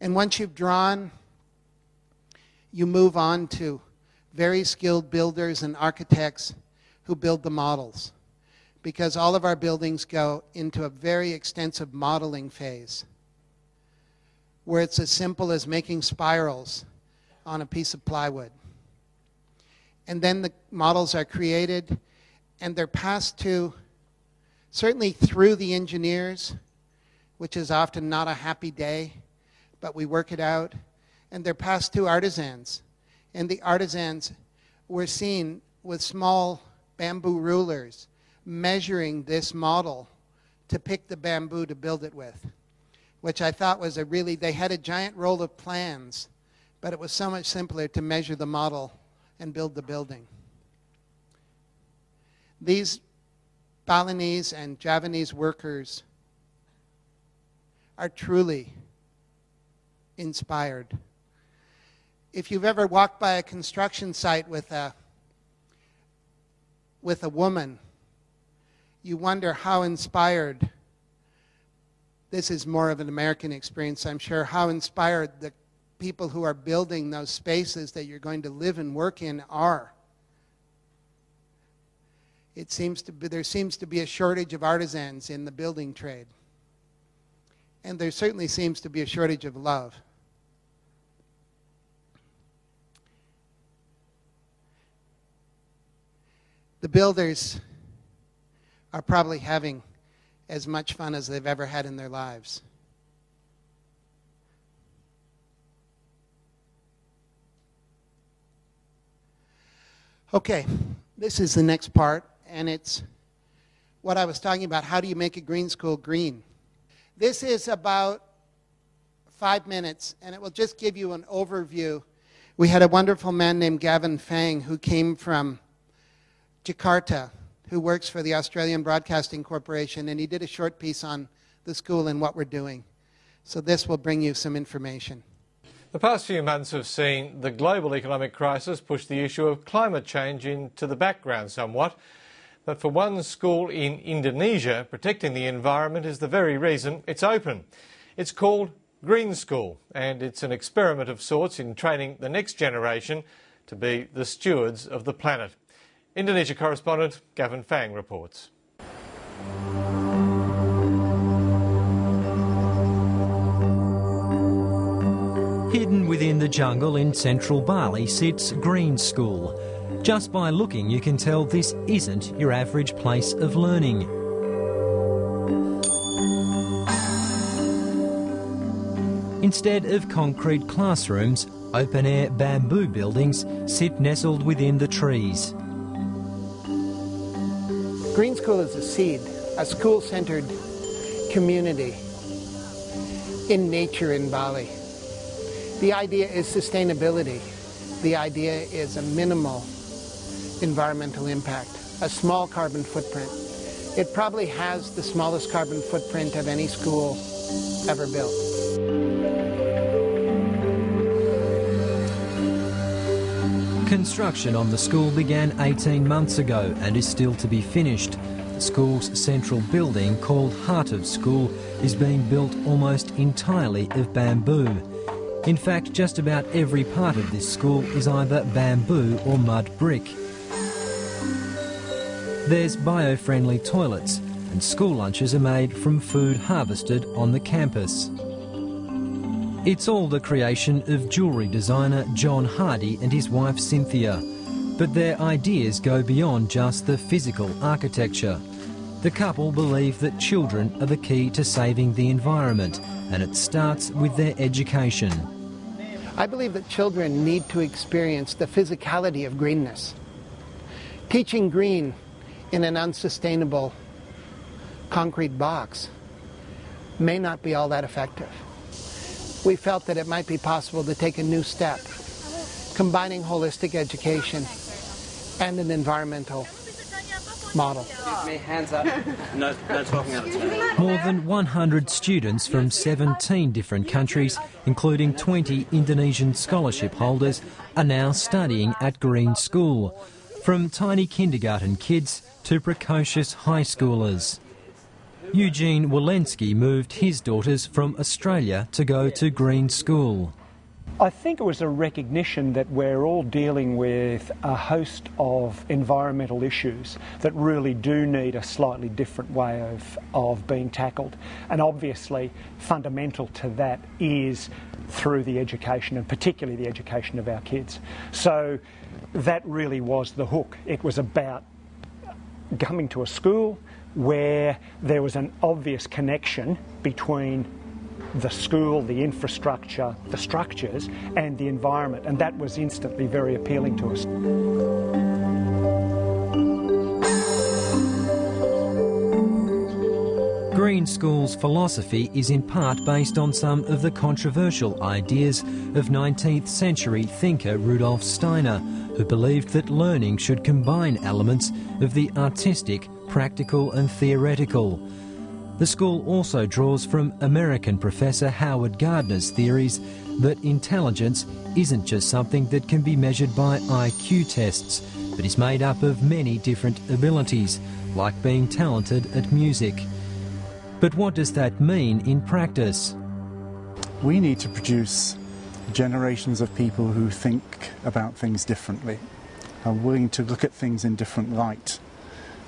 And once you've drawn, you move on to very skilled builders and architects who build the models, because all of our buildings go into a very extensive modeling phase where it's as simple as making spirals on a piece of plywood. And then the models are created and they're passed to, certainly through the engineers, which is often not a happy day, but we work it out, and they're passed to artisans. And the artisans were seen with small bamboo rulers measuring this model to pick the bamboo to build it with, which I thought was a really, they had a giant roll of plans, but it was so much simpler to measure the model and build the building. These Balinese and Javanese workers are truly inspired. If you've ever walked by a construction site with a woman, you wonder how inspired, this is more of an American experience, I'm sure, how inspired the people who are building those spaces that you're going to live and work in are. There seems to be a shortage of artisans in the building trade. And there certainly seems to be a shortage of love. The builders are probably having as much fun as they've ever had in their lives. Okay, this is the next part, and it's what I was talking about. How do you make a green school green? This is about 5 minutes, and it will just give you an overview. We had a wonderful man named Gavin Fang who came from Jakarta, who works for the Australian Broadcasting Corporation, and he did a short piece on the school and what we're doing. So this will bring you some information. The past few months have seen the global economic crisis push the issue of climate change into the background somewhat. But for one school in Indonesia, protecting the environment is the very reason it's open. It's called Green School, and it's an experiment of sorts in training the next generation to be the stewards of the planet. Indonesia correspondent Gavin Fang reports. Hidden within the jungle in central Bali sits Green School. Just by looking, you can tell this isn't your average place of learning. Instead of concrete classrooms, open-air bamboo buildings sit nestled within the trees. Green School is a seed, a school-centered community in nature in Bali. The idea is sustainability. The idea is a minimal environmental impact, a small carbon footprint. It probably has the smallest carbon footprint of any school ever built. Construction on the school began 18 months ago and is still to be finished. The school's central building, called Heart of School, is being built almost entirely of bamboo. In fact, just about every part of this school is either bamboo or mud brick. There's bio-friendly toilets, and school lunches are made from food harvested on the campus. It's all the creation of jewellery designer John Hardy and his wife Cynthia. But their ideas go beyond just the physical architecture. The couple believe that children are the key to saving the environment, and it starts with their education. I believe that children need to experience the physicality of greenness. Teaching green in an unsustainable concrete box may not be all that effective. We felt that it might be possible to take a new step, combining holistic education and an environmental model. Hands up. No talking up. More than 100 students from 17 different countries, including 20 Indonesian scholarship holders, are now studying at Green School, from tiny kindergarten kids to precocious high schoolers. Eugene Walensky moved his daughters from Australia to go to Green School. I think it was a recognition that we're all dealing with a host of environmental issues that really do need a slightly different way of being tackled. And obviously, fundamental to that is through the education, and particularly the education of our kids. So that really was the hook. It was about coming to a school where there was an obvious connection between the school, the infrastructure, the structures, and the environment, and that was instantly very appealing to us. Green School's philosophy is in part based on some of the controversial ideas of 19th century thinker Rudolf Steiner, who believed that learning should combine elements of the artistic, practical and theoretical. The school also draws from American professor Howard Gardner's theories that intelligence isn't just something that can be measured by IQ tests, but is made up of many different abilities, like being talented at music. But what does that mean in practice? We need to produce generations of people who think about things differently, are willing to look at things in different light.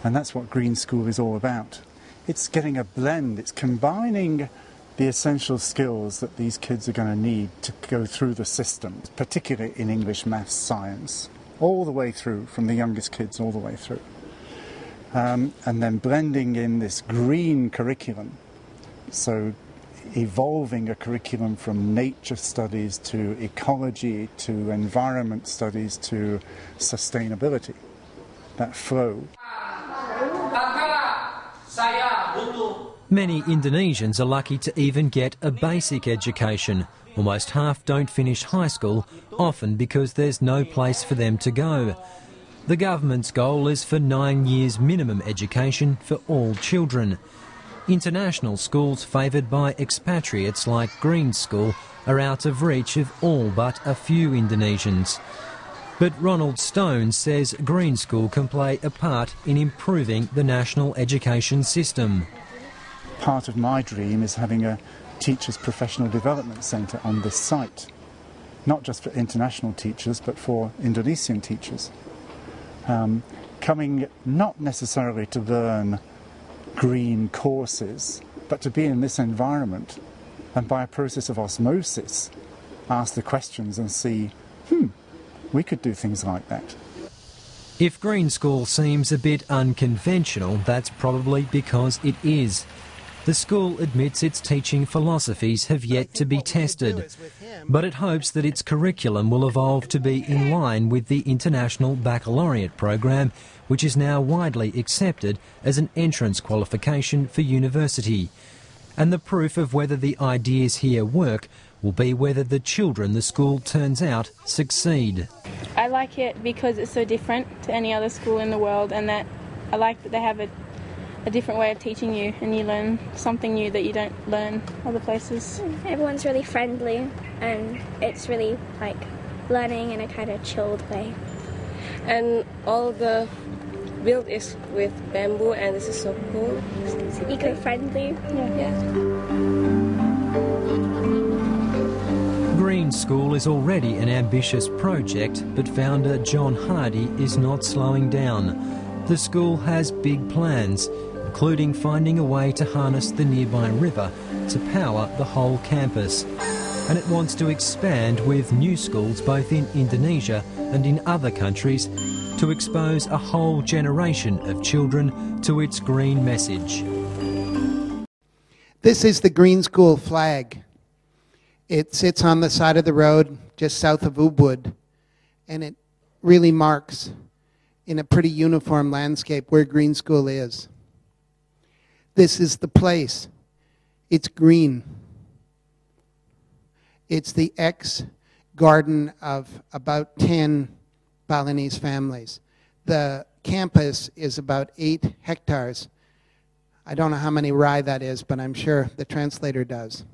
And that's what Green School is all about. It's getting a blend, it's combining the essential skills that these kids are going to need to go through the system, particularly in English, maths, science, all the way through, from the youngest kids all the way through. And then blending in this green curriculum, so evolving a curriculum from nature studies to ecology to environment studies to sustainability, that flow. Many Indonesians are lucky to even get a basic education. Almost half don't finish high school, often because there's no place for them to go. The government's goal is for 9 years minimum education for all children. International schools favoured by expatriates like Green School are out of reach of all but a few Indonesians. But Ronald Stone says Green School can play a part in improving the national education system. Part of my dream is having a teachers' professional development centre on this site, not just for international teachers but for Indonesian teachers. Coming not necessarily to learn green courses, but to be in this environment and by a process of osmosis ask the questions and see, we could do things like that. If Green School seems a bit unconventional, that's probably because it is. The school admits its teaching philosophies have yet to be tested, but it hopes that its curriculum will evolve to be in line with the International Baccalaureate program, which is now widely accepted as an entrance qualification for university. And the proof of whether the ideas here work will be whether the children the school turns out succeed. I like it because it's so different to any other school in the world, and that I like that they have a different way of teaching you, and you learn something new that you don't learn other places. Everyone's really friendly, and it's really like learning in a kind of chilled way. And all the build is with bamboo, and this is so cool. It's eco-friendly. Yeah. Green School is already an ambitious project, but founder John Hardy is not slowing down. The school has big plans, including finding a way to harness the nearby river to power the whole campus. And it wants to expand with new schools both in Indonesia and in other countries to expose a whole generation of children to its green message. This is the Green School flag. It sits on the side of the road just south of Ubud, and it really marks in a pretty uniform landscape where Green School is. This is the place. It's green. It's the ex-garden of about 10 Balinese families. The campus is about 8 hectares. I don't know how many rai that is, but I'm sure the translator does.